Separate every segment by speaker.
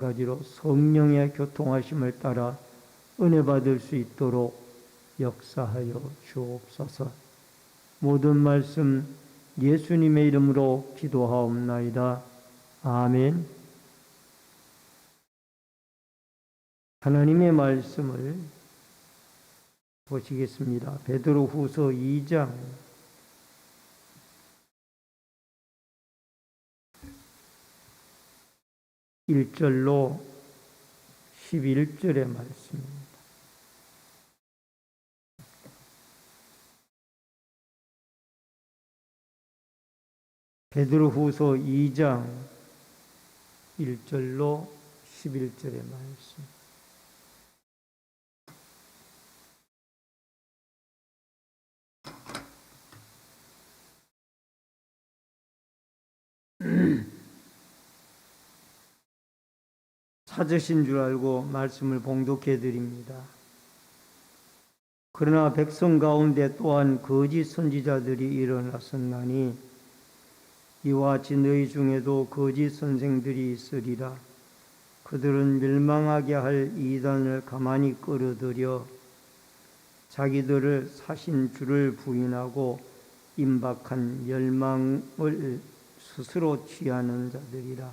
Speaker 1: 가지로 성령의 교통하심을 따라 은혜 받을 수 있도록 역사하여 주옵소서. 모든 말씀 예수님의 이름으로 기도하옵나이다. 아멘. 하나님의 말씀을 보시겠습니다. 베드로후서 2장 1절로 11절의 말씀입니다. 베드로후서 2장 1절로 11절의 말씀. 찾으신 줄 알고 말씀을 봉독해 드립니다. 그러나 백성 가운데 또한 거짓 선지자들이 일어났었나니 이와 같이 너희 중에도 거짓 선생들이 있으리라. 그들은 멸망하게 할 이단을 가만히 끌어들여 자기들을 사신 주를 부인하고 임박한 멸망을 스스로 취하는 자들이라.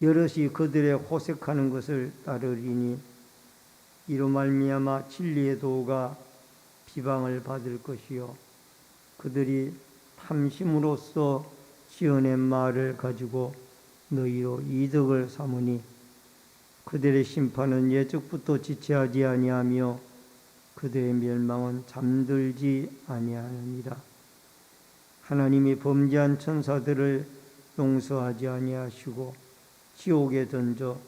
Speaker 1: 여럿이 그들의 호색하는 것을 따르리니 이로 말미암아 진리의 도가 비방을 받을 것이요 그들이 탐심으로써 지어낸 말을 가지고 너희로 이득을 삼으니 그들의 심판은 예적부터 지체하지 아니하며 그들의 멸망은 잠들지 아니하느니라. 하나님이 범죄한 천사들을 용서하지 아니하시고 지옥에 던져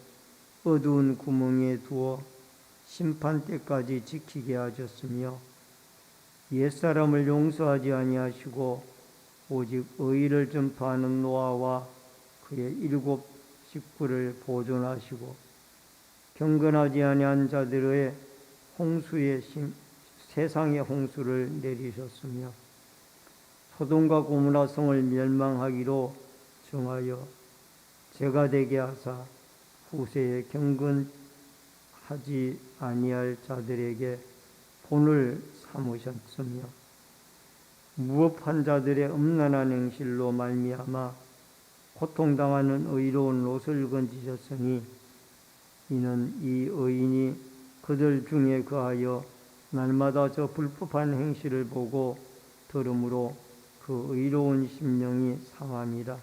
Speaker 1: 어두운 구멍에 두어 심판 때까지 지키게 하셨으며 옛사람을 용서하지 아니하시고 오직 의를 전파하는 노아와 그의 7 식구를 보존하시고 경건하지 아니한 자들의 홍수의 세상의 홍수를 내리셨으며 소돔과 고모라 성을 멸망하기로 정하여 죄가 되게 하사 후세에 경건하지 아니할 자들에게 본을 삼으셨으며 무업한 자들의 음란한 행실로 말미암아 고통당하는 의로운 롯을 건지셨으니 이는 이 의인이 그들 중에 거하여 날마다 저 불법한 행실을 보고 들음으로 그 의로운 심령이 상함이라.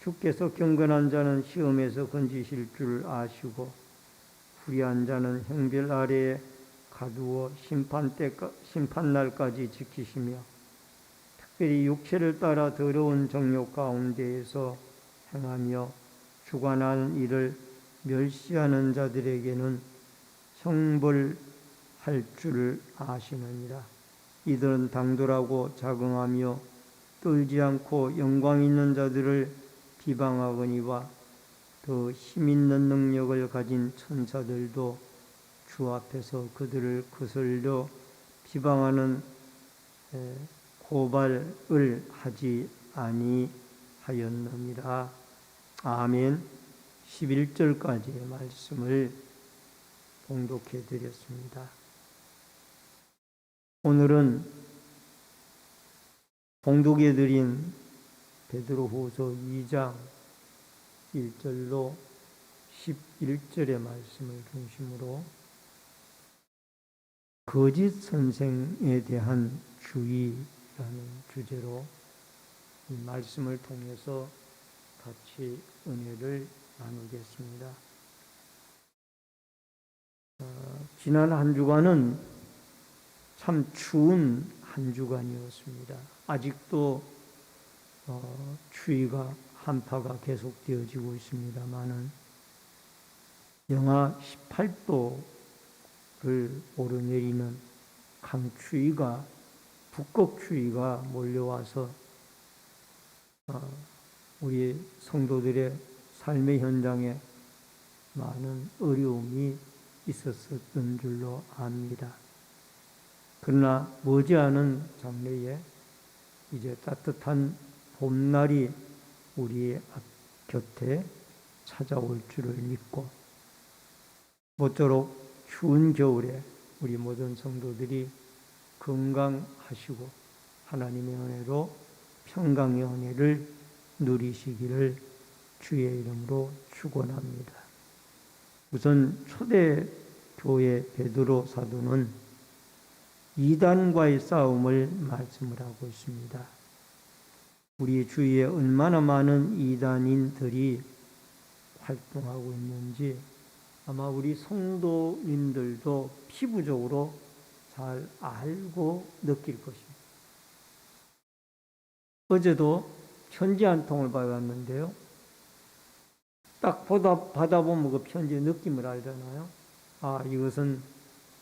Speaker 1: 주께서 경건한 자는 시험에서 건지실 줄 아시고 불의한 자는 형벌 아래에 가두어 심판날까지 지키시며 특별히 육체를 따라 더러운 정욕 가운데에서 행하며 주관하는 일을 멸시하는 자들에게는 형벌할 줄을 아시느니라. 이들은 당돌하고 자긍하며 떨지 않고 영광 있는 자들을 비방하거니와 더 힘있는 능력을 가진 천사들도 주 앞에서 그들을 거슬려 비방하는 고발을 하지 아니하였느니라. 아멘. 11절까지의 말씀을 봉독해 드렸습니다. 오늘은 봉독해 드린 베드로후서 2장 1절로 11절의 말씀을 중심으로 거짓 선생에 대한 주의라는 주제로 이 말씀을 통해서 같이 은혜를 나누겠습니다. 지난 한 주간은 참 추운 한 주간이었습니다. 아직도 추위가 한파가 계속되어지고 있습니다만은 영하 18도를 오르내리는 강추위가 북극추위가 몰려와서 우리 성도들의 삶의 현장에 많은 어려움이 있었던 줄로 압니다. 그러나 머지않은 장래에 이제 따뜻한 봄날이 우리의 곁에 찾아올 줄을 믿고 모쪼록 추운 겨울에 우리 모든 성도들이 건강하시고 하나님의 은혜로 평강의 은혜를 누리시기를 주의 이름으로 축원합니다. 우선 초대 교회 베드로 사도는 이단과의 싸움을 말씀을 하고 있습니다. 우리 주위에 얼마나 많은 이단인들이 활동하고 있는지 아마 우리 성도님들도 피부적으로 잘 알고 느낄 것입니다. 어제도 편지 한 통을 받았는데요. 딱 받아보면 그 편지의 느낌을 알잖아요. 아, 이것은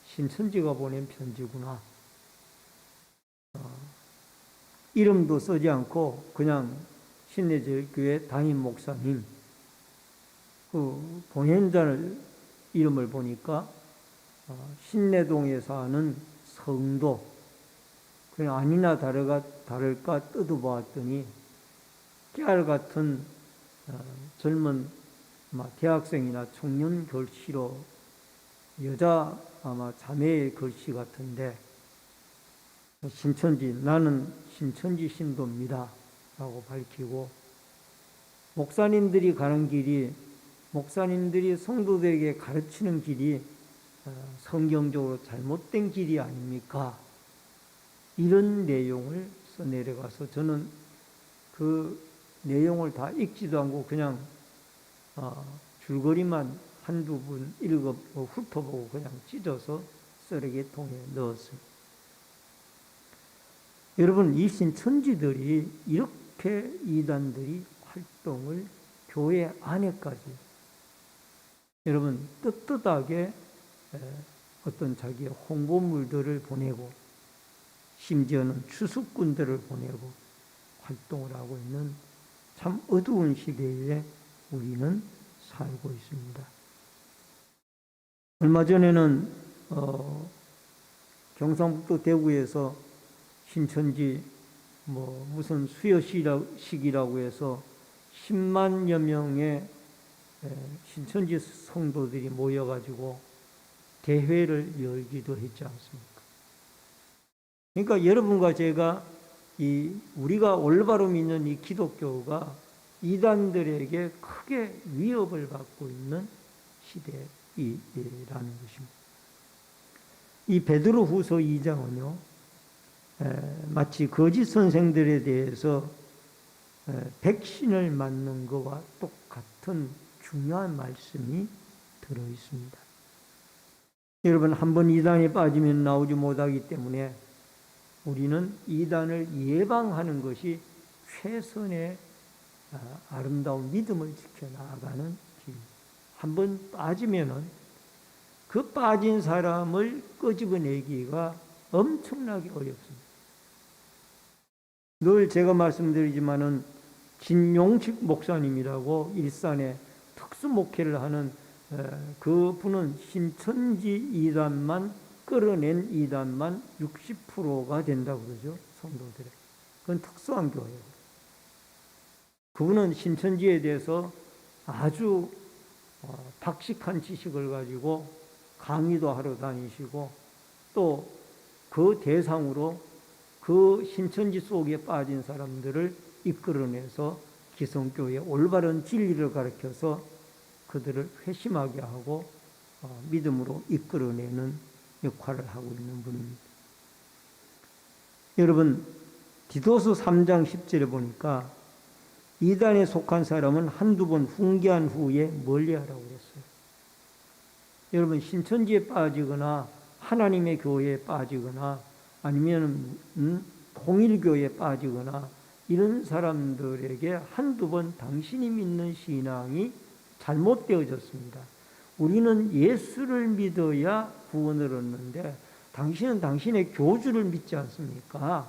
Speaker 1: 신천지가 보낸 편지구나. 이름도 쓰지 않고 그냥 신내제일교회 담임 목사님 그 보낸자를 이름을 보니까 신내동에 사는 성도 그냥 아니나 다를까 뜯어보았더니 깨알 같은 젊은 대학생이나 청년 글씨로 여자 아마 자매의 글씨 같은데 나는 신천지 신도입니다 라고 밝히고 목사님들이 가는 길이 목사님들이 성도들에게 가르치는 길이 성경적으로 잘못된 길이 아닙니까? 이런 내용을 써내려가서 저는 그 내용을 다 읽지도 않고 그냥 줄거리만 한두 분 훑어보고 그냥 찢어서 쓰레기통에 넣었습니다. 여러분, 이 신천지들이 이렇게 이단들이 활동을 교회 안에까지 여러분 떳떳하게 어떤 자기의 홍보물들을 보내고 심지어는 추수꾼들을 보내고 활동을 하고 있는 참 어두운 시대에 우리는 살고 있습니다. 얼마 전에는 경상북도 대구에서 신천지 무슨 수여식이라고 해서 10만여 명의 신천지 성도들이 모여가지고 대회를 열기도 했지 않습니까? 그러니까 여러분과 제가 우리가 올바로 믿는 이 기독교가 이단들에게 크게 위협을 받고 있는 시대이라는 것입니다. 이 베드로후서 2장은요, 마치 거짓 선생들에 대해서 백신을 맞는 것과 똑같은 중요한 말씀이 들어 있습니다. 여러분, 한번 이단에 빠지면 나오지 못하기 때문에 우리는 이단을 예방하는 것이 최선의 아름다운 믿음을 지켜나가는 길. 한번 빠지면은 그 빠진 사람을 끄집어내기가 엄청나게 어렵습니다. 늘 제가 말씀드리지만은 진용식 목사님이라고 일산에 특수 목회를 하는 그 분은 신천지 이단만 끌어낸 이단만 60%가 된다고 그러죠. 성도들의. 그건 특수한 교회예요. 그분은 신천지에 대해서 아주 박식한 지식을 가지고 강의도 하러 다니시고 또 그 대상으로 그 신천지 속에 빠진 사람들을 이끌어내서 기성교회의 올바른 진리를 가르쳐서 그들을 회심하게 하고 믿음으로 이끌어내는 역할을 하고 있는 분입니다. 여러분, 디도서 3장 10절에 보니까 이단에 속한 사람은 한두 번 훈계한 후에 멀리하라고 그랬어요. 여러분, 신천지에 빠지거나 하나님의 교회에 빠지거나 아니면 통일교회에 빠지거나 이런 사람들에게 한두 번 당신이 믿는 신앙이 잘못되어졌습니다. 우리는 예수를 믿어야 구원을 얻는데 당신은 당신의 교주를 믿지 않습니까?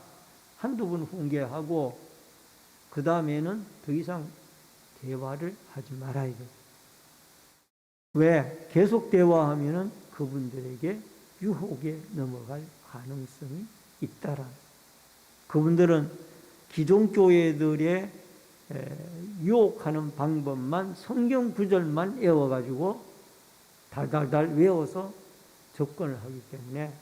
Speaker 1: 한두 번 훈계하고 그 다음에는 더 이상 대화를 하지 말아야 돼요. 왜? 계속 대화하면은 그분들에게 유혹에 넘어갈 가능성이 있다라는. 그분들은 기존 교회들의 유혹하는 방법만 성경 구절만 외워가지고 달달달 외워서 접근을 하기 때문에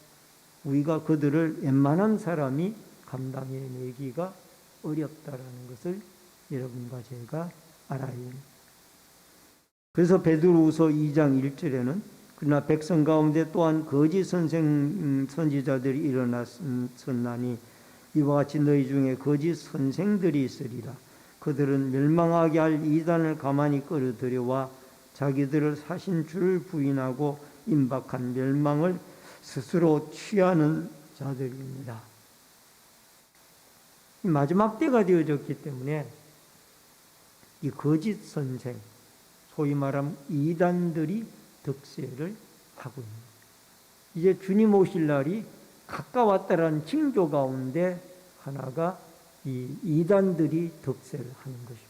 Speaker 1: 우리가 그들을 웬만한 사람이 감당해내기가 어렵다라는 것을 여러분과 제가 알아야 합니다. 그래서 베드로후서 2장 1절에는 그러나 백성 가운데 또한 거짓 선지자들이 일어났었나니 이와 같이 너희 중에 거짓 선생들이 있으리라. 그들은 멸망하게 할 이단을 가만히 끌어들여와 자기들을 사신 주를 부인하고 임박한 멸망을 스스로 취하는 자들입니다. 마지막 때가 되어졌기 때문에 이 거짓 선생, 소위 말하면 이단들이 득세를 하고 있습니다. 이제 주님 오실 날이 가까웠다라는 징조 가운데 하나가 이 이단들이 득세를 하는 것입니다.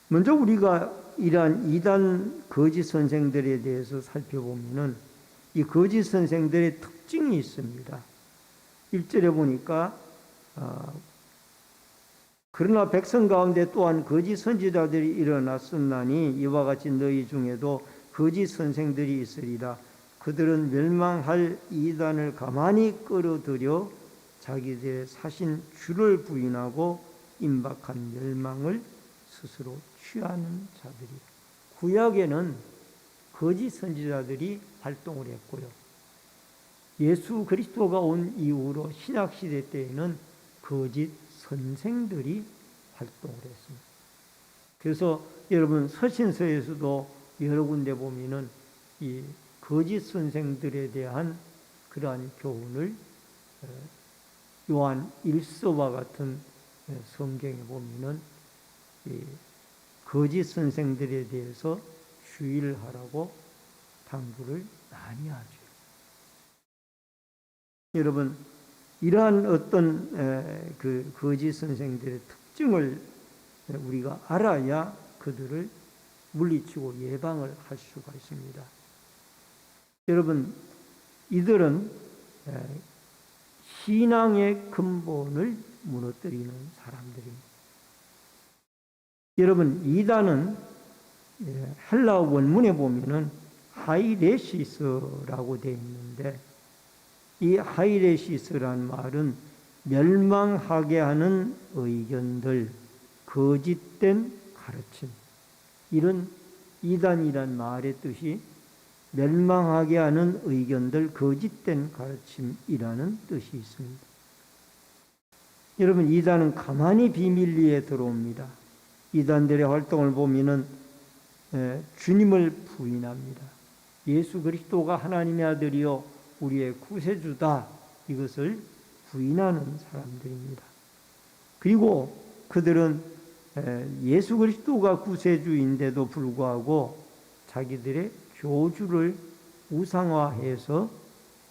Speaker 1: 먼저 우리가 이러한 이단 거짓 선생들에 대해서 살펴보면은 이 거짓 선생들의 특징이 있습니다. 1절에 보니까 그러나 백성 가운데 또한 거짓 선지자들이 일어났었나니 이와 같이 너희 중에도 거짓 선생들이 있으리라. 그들은 멸망할 이단을 가만히 끌어들여 자기들의 사신 주를 부인하고 임박한 멸망을 스스로 취하는 자들이라. 구약에는 거짓 선지자들이 활동을 했고요. 예수 그리스도가 온 이후로 신약시대 때에는 거짓 선생들이 활동을 했습니다. 그래서 여러분 서신서에서도 여러 군데 보면은 이 거짓 선생들에 대한 그러한 교훈을 요한 1서와 같은 성경에 보면은 이 거짓 선생들에 대해서 주의를 하라고 당부를 많이 하죠. 여러분, 이러한 어떤 그 거짓 선생들의 특징을 우리가 알아야 그들을 물리치고 예방을 할 수가 있습니다. 여러분, 이들은 신앙의 근본을 무너뜨리는 사람들입니다. 여러분, 이단은 헬라어 원문에 보면은 하이레시스라고 되어 있는데 이 하이레시스란 말은 멸망하게 하는 의견들, 거짓된 가르침, 이런 이단이란 말의 뜻이 멸망하게 하는 의견들, 거짓된 가르침이라는 뜻이 있습니다. 여러분, 이단은 가만히 비밀리에 들어옵니다. 이단들의 활동을 보면은 주님을 부인합니다. 예수 그리스도가 하나님의 아들이요 우리의 구세주다, 이것을 부인하는 사람들입니다. 그리고 그들은 예수 그리스도가 구세주인데도 불구하고 자기들의 교주를 우상화해서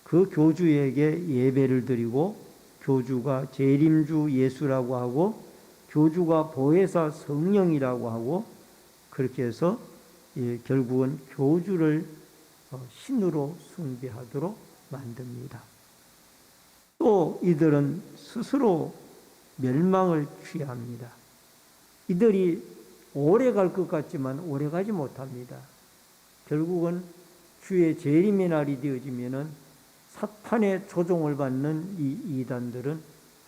Speaker 1: 그 교주에게 예배를 드리고 교주가 재림주 예수라고 하고 교주가 보혜사 성령이라고 하고 그렇게 해서 결국은 교주를 신으로 숭배하도록 만듭니다. 또 이들은 스스로 멸망을 취합니다. 이들이 오래 갈 것 같지만 오래 가지 못합니다. 결국은 주의 재림의 날이 되어지면은 사탄의 조종을 받는 이 이단들은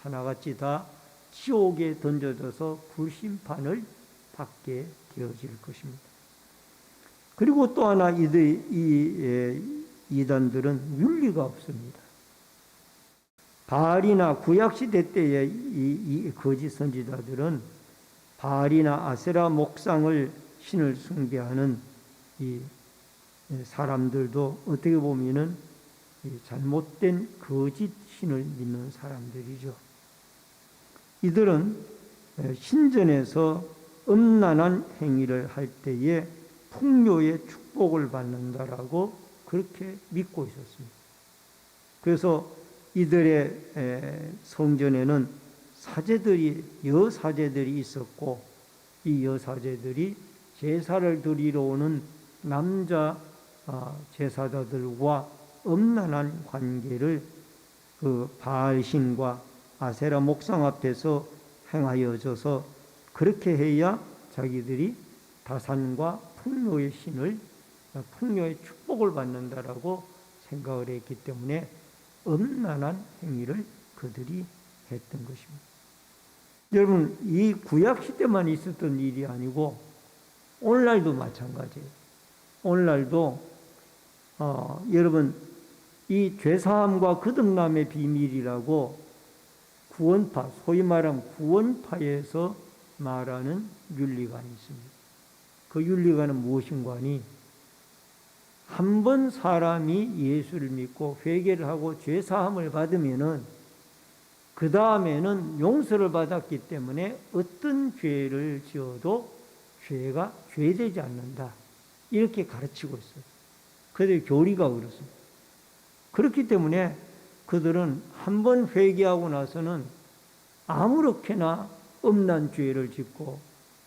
Speaker 1: 하나같이 다 지옥에 던져져서 불심판을 받게 되어질 것입니다. 그리고 또 하나 이단들은 윤리가 없습니다. 바알이나 구약시대 때의 이 거짓 선지자들은 바알이나 아세라 목상을 신을 숭배하는 이 사람들도 어떻게 보면은 잘못된 거짓 신을 믿는 사람들이죠. 이들은 신전에서 음란한 행위를 할 때에 풍요의 축복을 받는다라고 그렇게 믿고 있었습니다. 그래서 이들의 성전에는 여사제들이 있었고 이 여사제들이 제사를 드리러 오는 남자 제사자들과 음란한 관계를 그 바알신과 아세라 목상 앞에서 행하여져서 그렇게 해야 자기들이 다산과 풍요의 신을, 풍요의 축복을 받는다라고 생각을 했기 때문에 엄난한 행위를 그들이 했던 것입니다. 여러분, 이 구약 시대만 있었던 일이 아니고 오늘날도 마찬가지예요. 오늘날도 여러분, 이 죄사함과 거듭남의 비밀이라고 구원파, 소위 말하면 구원파에서 말하는 윤리관이 있습니다. 그 윤리관은 무엇인가 하니, 한 번 사람이 예수를 믿고 회개를 하고 죄사함을 받으면은 그 다음에는 용서를 받았기 때문에 어떤 죄를 지어도 죄가 죄되지 않는다. 이렇게 가르치고 있어요. 그들의 교리가 그렇습니다. 그렇기 때문에 그들은 한 번 회개하고 나서는 아무렇게나 엄난 죄를 짓고,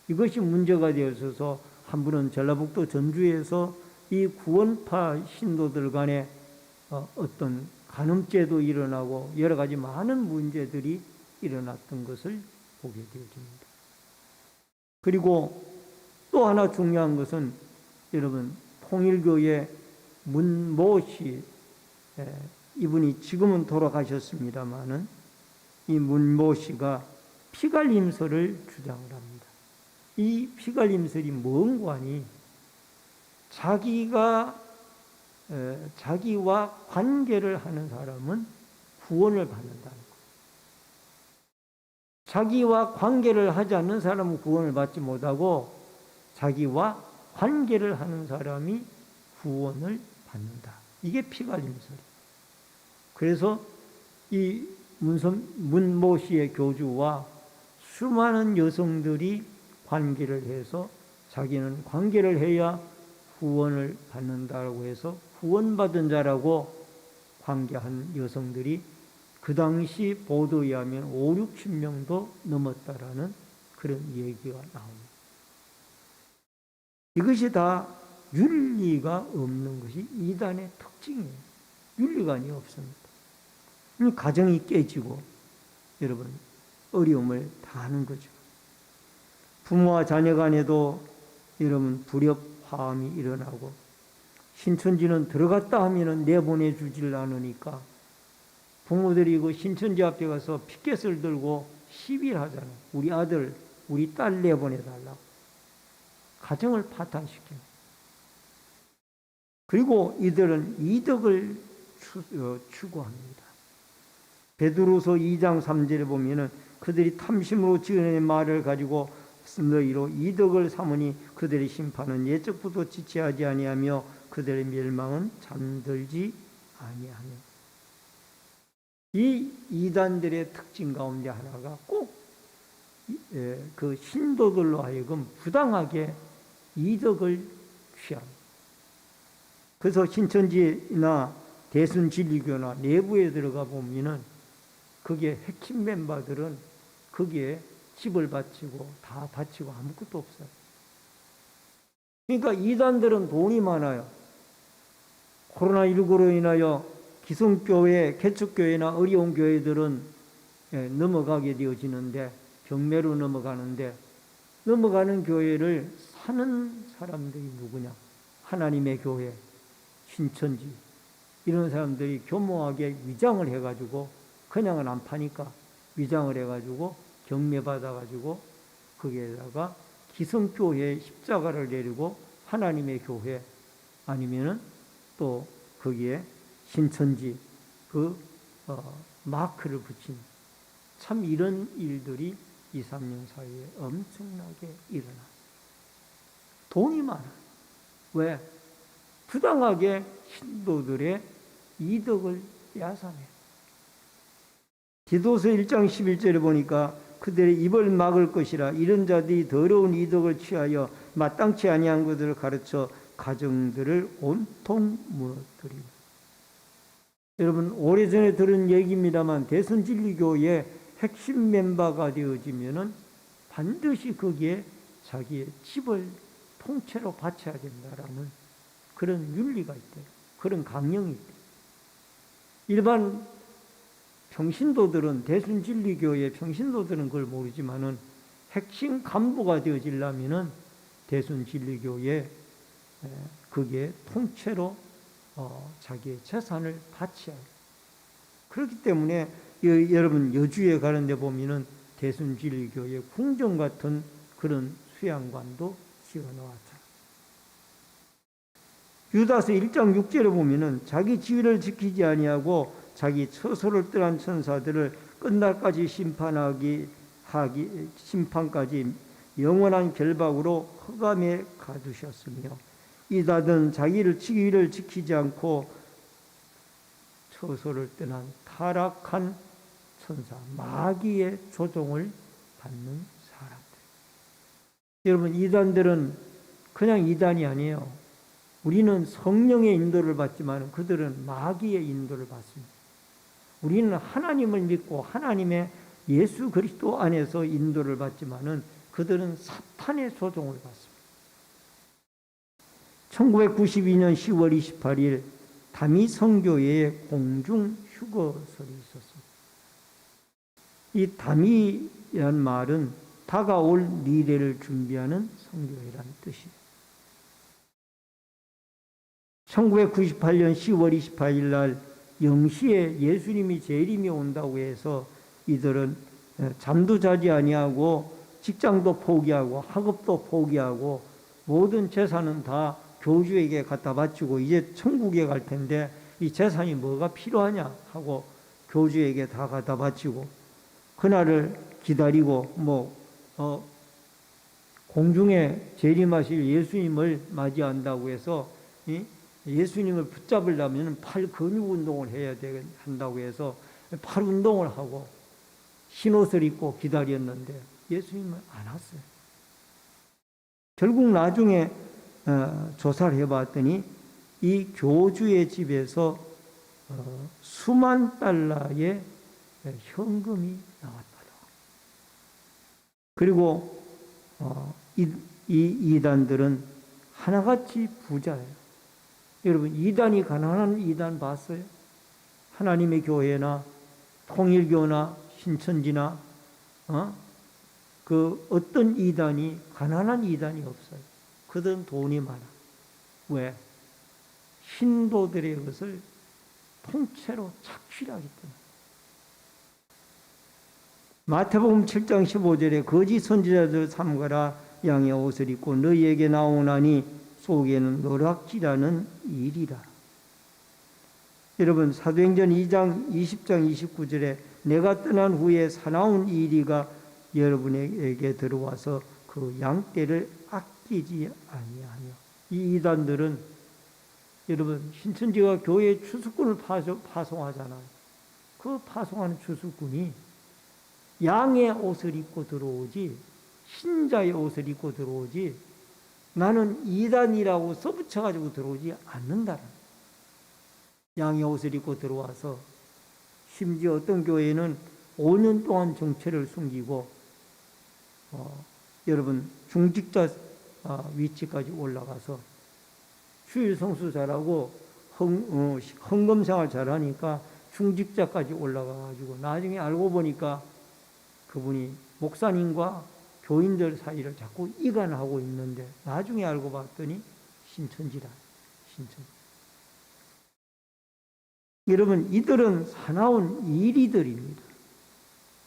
Speaker 1: 이것이 문제가 되어서 한 분은 전라북도 전주에서 이 구원파 신도들 간에 어떤 간음죄도 일어나고 여러 가지 많은 문제들이 일어났던 것을 보게 되어집니다. 그리고 또 하나 중요한 것은 여러분, 통일교의 문모 씨, 이분이 지금은 돌아가셨습니다마는 이 문모 씨가 피갈림설을 주장을 합니다. 이 피갈림설이 뭔가 하니, 자기와 관계를 하는 사람은 구원을 받는다는 것. 자기와 관계를 하지 않는 사람은 구원을 받지 못하고 자기와 관계를 하는 사람이 구원을 받는다. 이게 피갈림설이에요. 그래서 이 문모 씨의 교주와 수많은 여성들이 관계를 해서 자기는 관계를 해야 구원을 받는다고 해서 구원받은 자라고 관계한 여성들이 그 당시 보도에 의하면 5, 60명도 넘었다라는 그런 얘기가 나옵니다. 이것이 다 윤리가 없는 것이 이단의 특징이에요. 윤리관이 없습니다. 가정이 깨지고 여러분 어려움을 당하는 거죠. 부모와 자녀 간에도 여러분 불협화음이 일어나고, 신천지는 들어갔다 하면은 내보내주질 않으니까 부모들이 그 신천지 앞에 가서 피켓을 들고 시위를 하잖아요. 우리 아들, 우리 딸 내보내달라고. 가정을 파탄시킵니다. 그리고 이들은 이덕을 추구합니다. 베드로서 2장 3절에 보면은 그들이 탐심으로 지어낸 말을 가지고 너희로 이덕을 삼으니 그들의 심판은 예적부터 지체하지 아니하며 그들의 멸망은 잠들지 아니하며. 이 이단들의 특징 가운데 하나가 꼭 그 신도들로 하여금 부당하게 이덕을 취합니다. 그래서 신천지나 대순진리교나 내부에 들어가 보면은 거기에 핵심 멤버들은 거기에 집을 바치고 다 바치고 아무것도 없어요. 그러니까 이단들은 돈이 많아요. 코로나19로 인하여 기성교회, 개척교회나 어려운 교회들은 넘어가게 되어지는데, 경매로 넘어가는데, 넘어가는 교회를 사는 사람들이 누구냐? 하나님의 교회, 신천지, 이런 사람들이 교모하게 위장을 해가지고, 그냥은 안 파니까 위장을 해가지고 경매 받아가지고 거기에다가 기성교회의 십자가를 내리고 하나님의 교회, 아니면은 또 거기에 신천지 그 마크를 붙인, 참 이런 일들이 2, 3년 사이에 엄청나게 일어났어요. 돈이 많아요. 왜? 부당하게 신도들의 이덕을 빼앗아내요. 디도서 1장 11절에 보니까 그들의 입을 막을 것이라 이런 자들이 더러운 이덕을 취하여 마땅치 아니한 것들을 가르쳐 가정들을 온통 무너뜨리고. 여러분, 오래전에 들은 얘기입니다만 대선진리교의 핵심 멤버가 되어지면은 반드시 거기에 자기의 집을 통째로 바쳐야 된다라는 그런 윤리가 있대요. 그런 강령이 있대요. 일반 평신도들은, 대순진리교의 평신도들은 그걸 모르지만은 핵심 간부가 되어지려면은 대순진리교에 그게 통째로 자기의 재산을 바쳐야 해요. 그렇기 때문에 여러분 여주에 가는 데 보면은 대순진리교의 궁전 같은 그런 수양관도 지어 놓았죠. 유다서 1장 6절에 보면은 자기 지위를 지키지 아니하고 자기 처소를 떠난 천사들을 끝날까지 심판까지 영원한 결박으로 흑암에 가두셨으며 이다든 자기를 지위를 지키지 않고 처소를 떠난 타락한 천사 마귀의 조종을 받는 사람들. 여러분, 이단들은 그냥 이단이 아니에요. 우리는 성령의 인도를 받지만 그들은 마귀의 인도를 받습니다. 우리는 하나님을 믿고 하나님의 예수 그리스도 안에서 인도를 받지만은 그들은 사탄의 조종을 받습니다. 1992년 10월 28일 다미 선교회에 공중 휴거설이 있었습니다. 이 다미란 말은 다가올 미래를 준비하는 선교회라는 뜻이에요. 1998년 10월 28일 날 영시에 예수님이 재림이 온다고 해서 이들은 잠도 자지 아니하고 직장도 포기하고 학업도 포기하고 모든 재산은 다 교주에게 갖다 바치고 이제 천국에 갈 텐데 이 재산이 뭐가 필요하냐 하고 교주에게 다 갖다 바치고 그날을 기다리고 공중에 재림하실 예수님을 맞이한다고 해서 예수님을 붙잡으려면 팔 근육 운동을 해야 한다고 해서 팔 운동을 하고 흰옷을 입고 기다렸는데 예수님은 안 왔어요. 결국 나중에 조사를 해봤더니 이 교주의 집에서 수만 달러의 현금이 나왔다. 그리고 이 이단들은 하나같이 부자예요. 여러분, 이단이 가난한 이단 봤어요? 하나님의 교회나 통일교나 신천지나 그 어떤 이단이 가난한 이단이 없어요. 그들은 돈이 많아. 왜? 신도들의 것을 통째로 착취하기 때문에. 마태복음 7장 15절에 거짓 선지자들 삼가라 양의 옷을 입고 너희에게 나오나니 속에는 노략질하는 일이라. 여러분, 사도행전 2장 20장 29절에 내가 떠난 후에 사나운 이리가 여러분에게 들어와서 그 양떼를 아끼지 아니하며. 이 이단들은 여러분, 신천지가 교회 추수꾼을 파송하잖아요. 그 파송하는 추수꾼이 양의 옷을 입고 들어오지 신자의 옷을 입고 들어오지 나는 이단이라고 써붙여가지고 들어오지 않는다. 양의 옷을 입고 들어와서 심지어 어떤 교회는 5년 동안 정체를 숨기고 여러분 중직자 위치까지 올라가서 주일 성수 잘하고 헌금생활 잘하니까 중직자까지 올라가가지고 나중에 알고 보니까 그분이 목사님과 교인들 사이를 자꾸 이간하고 있는데 나중에 알고 봤더니 신천지라. 신천지. 여러분, 이들은 사나운 이리들입니다.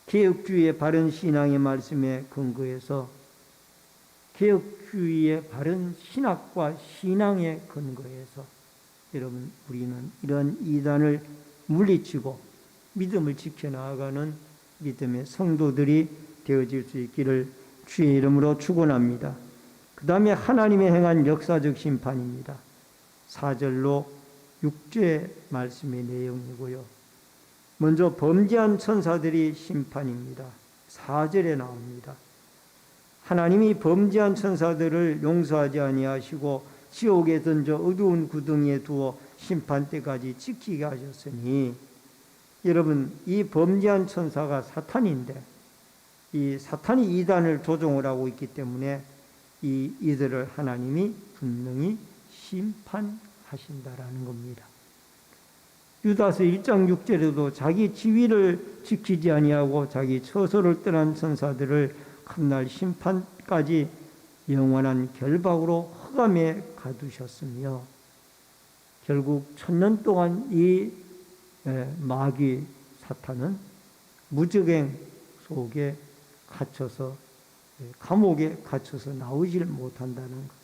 Speaker 1: 개혁주의의 바른 신앙의 말씀에 근거해서 개혁주의의 바른 신학과 신앙에 근거해서 여러분, 우리는 이런 이단을 물리치고 믿음을 지켜나가는 믿음의 성도들이 되어질 수 있기를 주의 이름으로 축원합니다. 그 다음에 하나님의 행한 역사적 심판입니다. 4절로 6절 말씀의 내용이고요. 먼저 범죄한 천사들이 심판입니다. 4절에 나옵니다. 하나님이 범죄한 천사들을 용서하지 아니하시고 지옥에 던져 어두운 구덩이에 두어 심판 때까지 지키게 하셨으니, 여러분, 이 범죄한 천사가 사탄인데 이 사탄이 이단을 조종을 하고 있기 때문에 이들을 하나님이 분명히 심판하신다라는 겁니다. 유다서 1장 6절에도 자기 지위를 지키지 아니하고 자기 처소를 떠난 천사들을 훗날 심판까지 영원한 결박으로 흑암에 가두셨으며 결국 1000년 동안 이 마귀 사탄은 무적행 속에 갇혀서 감옥에 갇혀서 나오질 못한다는 것.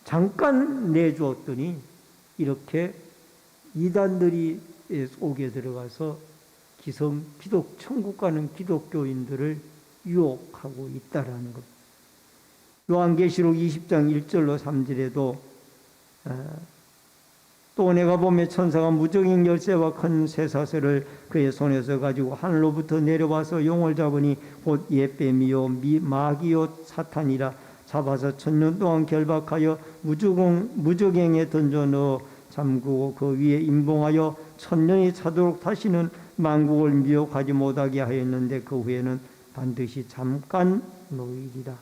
Speaker 1: 잠깐 내주었더니 이렇게 이단들이 속에 들어가서 천국 가는 기독교인들을 유혹하고 있다라는 것. 요한계시록 20장 1절로 3절에도 또 내가 보매 천사가 무적인 열쇠와 큰 쇠사슬을 그의 손에서 가지고 하늘로부터 내려와서 용을 잡으니 곧 옛뱀이요 마귀요 사탄이라. 잡아서 1000년 동안 결박하여 무적행에 던져 넣어 잠그고 그 위에 임봉하여 1000년이 차도록 다시는 만국을 미혹하지 못하게 하였는데 그 후에는 반드시 잠깐 놓이리라.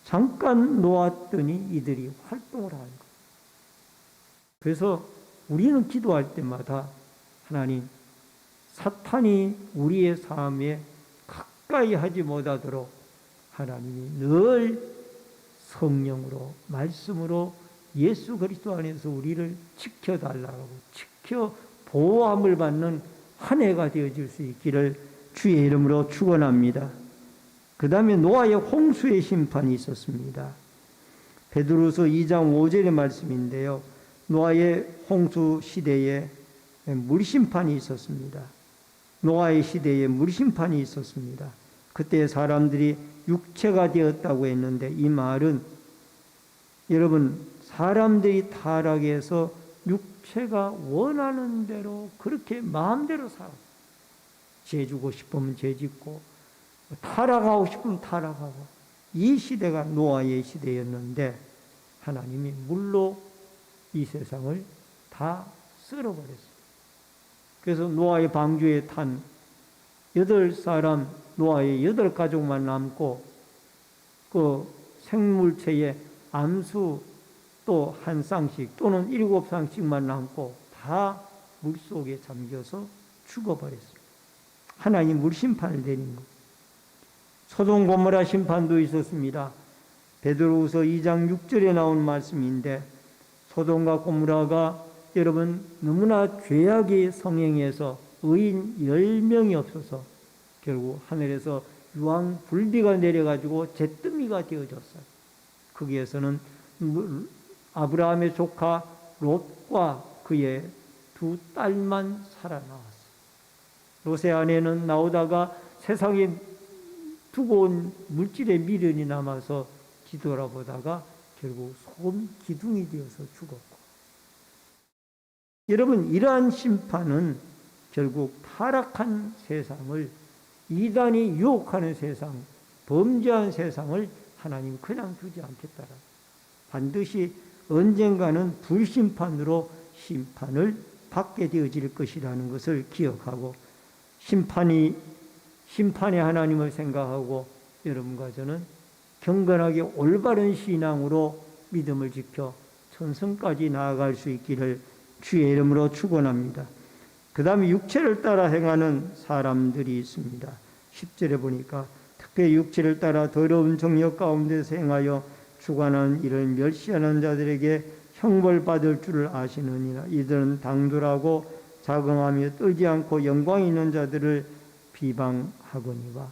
Speaker 1: 잠깐 놓았더니 이들이 활동을 하는 거예요. 그래서 우리는 기도할 때마다 하나님, 사탄이 우리의 삶에 가까이 하지 못하도록 하나님이 늘 성령으로, 말씀으로 예수 그리스도 안에서 우리를 지켜달라고, 지켜 보호함을 받는 한 해가 되어질 수 있기를 주의 이름으로 축원합니다. 그 다음에 노아의 홍수의 심판이 있었습니다. 베드로서 2장 5절의 말씀인데요. 노아의 홍수 시대에 물심판이 있었습니다. 노아의 시대에 물심판이 있었습니다. 그때 사람들이 육체가 되었다고 했는데 이 말은 여러분 사람들이 타락해서 육체가 원하는 대로 그렇게 마음대로 살아. 죄 주고 싶으면 죄 짓고 타락하고 싶으면 타락하고 이 시대가 노아의 시대였는데 하나님이 물로 이 세상을 다 쓸어버렸어요. 그래서 노아의 방주에 탄 8사람 노아의 8가족만 남고 그 생물체의 암수 또 한 쌍씩 또는 7쌍씩만 남고 다 물속에 잠겨서 죽어버렸어요. 하나님 물심판을 내린 것. 소돔 고모라 심판도 있었습니다. 베드로후서 2장 6절에 나온 말씀인데 소돔과 고모라가 여러분 너무나 죄악의 성행에서 의인 10명이 없어서 결국 하늘에서 유황 불비가 내려가지고 잿더미가 되어졌어요. 거기에서는 아브라함의 조카 롯과 그의 2딸만 살아나왔어요. 롯의 아내는 나오다가 세상에 두고 온 물질의 미련이 남아서 뒤돌아보다가 결국 소금 기둥이 되어서 죽었고. 여러분 이러한 심판은 결국 타락한 세상을 이단이 유혹하는 세상, 범죄한 세상을 하나님 그냥 두지 않겠다라. 반드시 언젠가는 불심판으로 심판을 받게 되어질 것이라는 것을 기억하고 심판의 하나님을 생각하고 여러분과 저는 경건하게 올바른 신앙으로 믿음을 지켜 천성까지 나아갈 수 있기를 주의 이름으로 축원합니다. 그 다음에 육체를 따라 행하는 사람들이 있습니다. 10절에 보니까 특별히 육체를 따라 더러운 정욕 가운데서 행하여 주관하는 일을 멸시하는 자들에게 형벌받을 줄을 아시느니라. 이들은 당돌하고 자긍하며 떨지 않고 영광 있는 자들을 비방하거니와.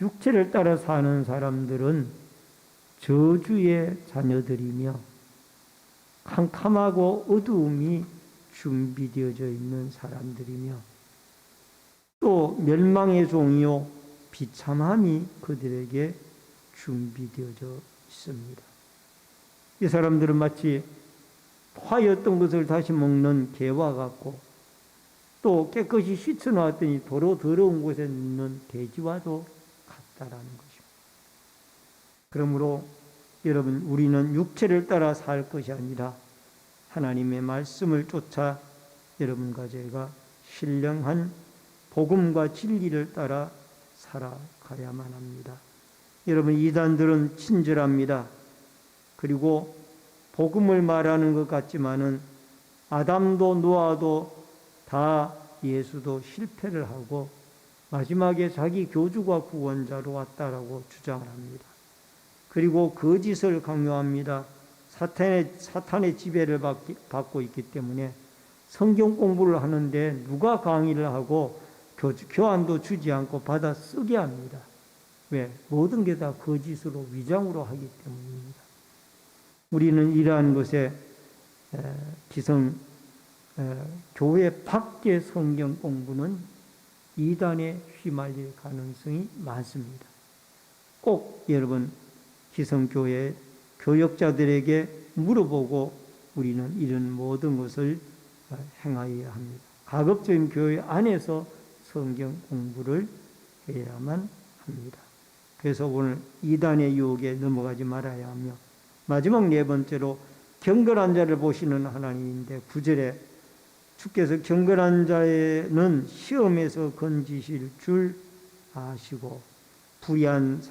Speaker 1: 육체를 따라 사는 사람들은 저주의 자녀들이며 캄캄하고 어두움이 준비되어져 있는 사람들이며 또 멸망의 종이요 비참함이 그들에게 준비되어져 있습니다. 이 사람들은 마치 화였던 것을 다시 먹는 개와 같고 또 깨끗이 씻어놨더니 도로 더러운 곳에 있는 돼지와도 같다라는 것입니다. 그러므로 여러분 우리는 육체를 따라 살 것이 아니라 하나님의 말씀을 쫓아 여러분과 제가 신령한 복음과 진리를 따라 살아가야만 합니다. 여러분 이단들은 친절합니다. 그리고 복음을 말하는 것 같지만은 아담도 노아도 다 예수도 실패를 하고 마지막에 자기 교주가 구원자로 왔다라고 주장을 합니다. 그리고 거짓을 강요합니다. 사탄의 지배를 받고 있기 때문에 성경 공부를 하는데 누가 강의를 하고 교환도 주지 않고 받아 쓰게 합니다. 왜? 모든 게 다 거짓으로 위장으로 하기 때문입니다. 우리는 이러한 것에 교회 밖의 성경 공부는 이단에 휘말릴 가능성이 많습니다. 꼭 여러분 기성교회 교역자들에게 물어보고 우리는 이런 모든 것을 행하여야 합니다. 가급적인 교회 안에서 성경 공부를 해야만 합니다. 그래서 오늘 이단의 유혹에 넘어가지 말아야 하며, 마지막 네 번째로 경건한 자를 보시는 하나님인데 9절에 주께서 경건한 자는 시험에서 건지실 줄 아시고 불의한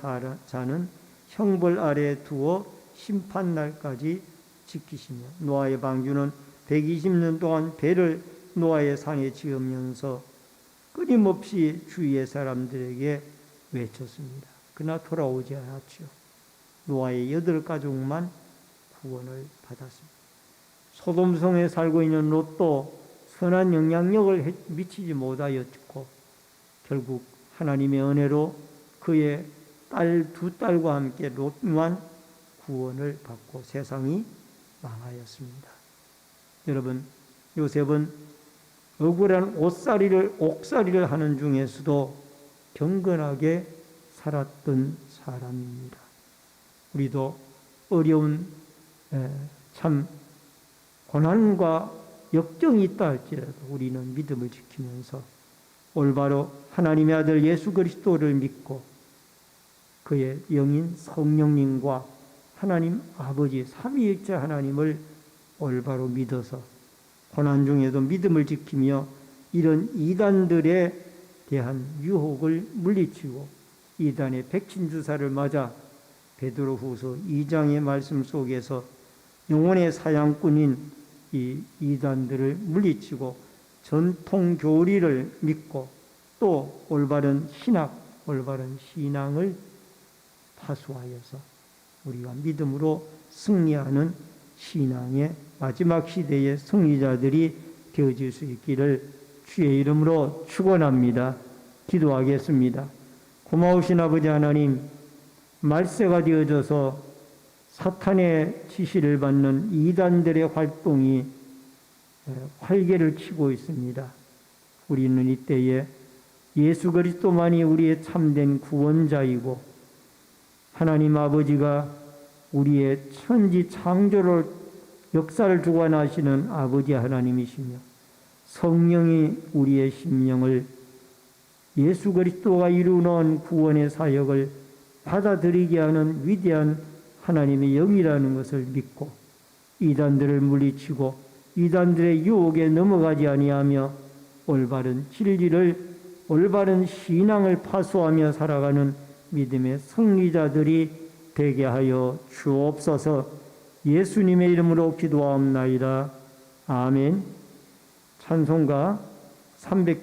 Speaker 1: 자는 형벌 아래 두어 심판날까지 지키시며, 노아의 방주는 120년 동안 배를 노아의 산에 지으면서 끊임없이 주위의 사람들에게 외쳤습니다. 그러나 돌아오지 않았죠. 노아의 8가족만 구원을 받았습니다. 소돔성에 살고 있는 롯도 선한 영향력을 미치지 못하였고 결국 하나님의 은혜로 그의 두 딸과 함께 롯만 구원을 받고 세상이 망하였습니다. 여러분, 요셉은 억울한 옥살이를 하는 중에서도 경건하게 살았던 사람입니다. 우리도 어려운 참 고난과 역정이 있다 할지라도 우리는 믿음을 지키면서 올바로 하나님의 아들 예수 그리스도를 믿고 그의 영인 성령님과 하나님 아버지 삼위일체 하나님을 올바로 믿어서 고난 중에도 믿음을 지키며 이런 이단들에 대한 유혹을 물리치고 이단의 백신주사를 맞아 베드로후서 2장의 말씀 속에서 영혼의 사냥꾼인 이 이단들을 물리치고 전통 교리를 믿고 또 올바른 신앙을 파수하여서 우리가 믿음으로 승리하는 신앙의 마지막 시대의 승리자들이 되어질 수 있기를 주의 이름으로 축원합니다. 기도하겠습니다. 고마우신 아버지 하나님, 말세가 되어져서 사탄의 지시를 받는 이단들의 활동이 활개를 치고 있습니다. 우리는 이때에 예수 그리스도만이 우리의 참된 구원자이고 하나님 아버지가 우리의 천지 창조를 역사를 주관하시는 아버지 하나님이시며 성령이 우리의 심령을 예수 그리스도가 이루어놓은 구원의 사역을 받아들이게 하는 위대한 하나님의 영이라는 것을 믿고 이단들을 물리치고 이단들의 유혹에 넘어가지 아니하며 올바른 진리를 올바른 신앙을 파수하며 살아가는 믿음의 승리자들이 되게 하여 주옵소서. 예수님의 이름으로 기도하옵나이다. 아멘. 찬송가 300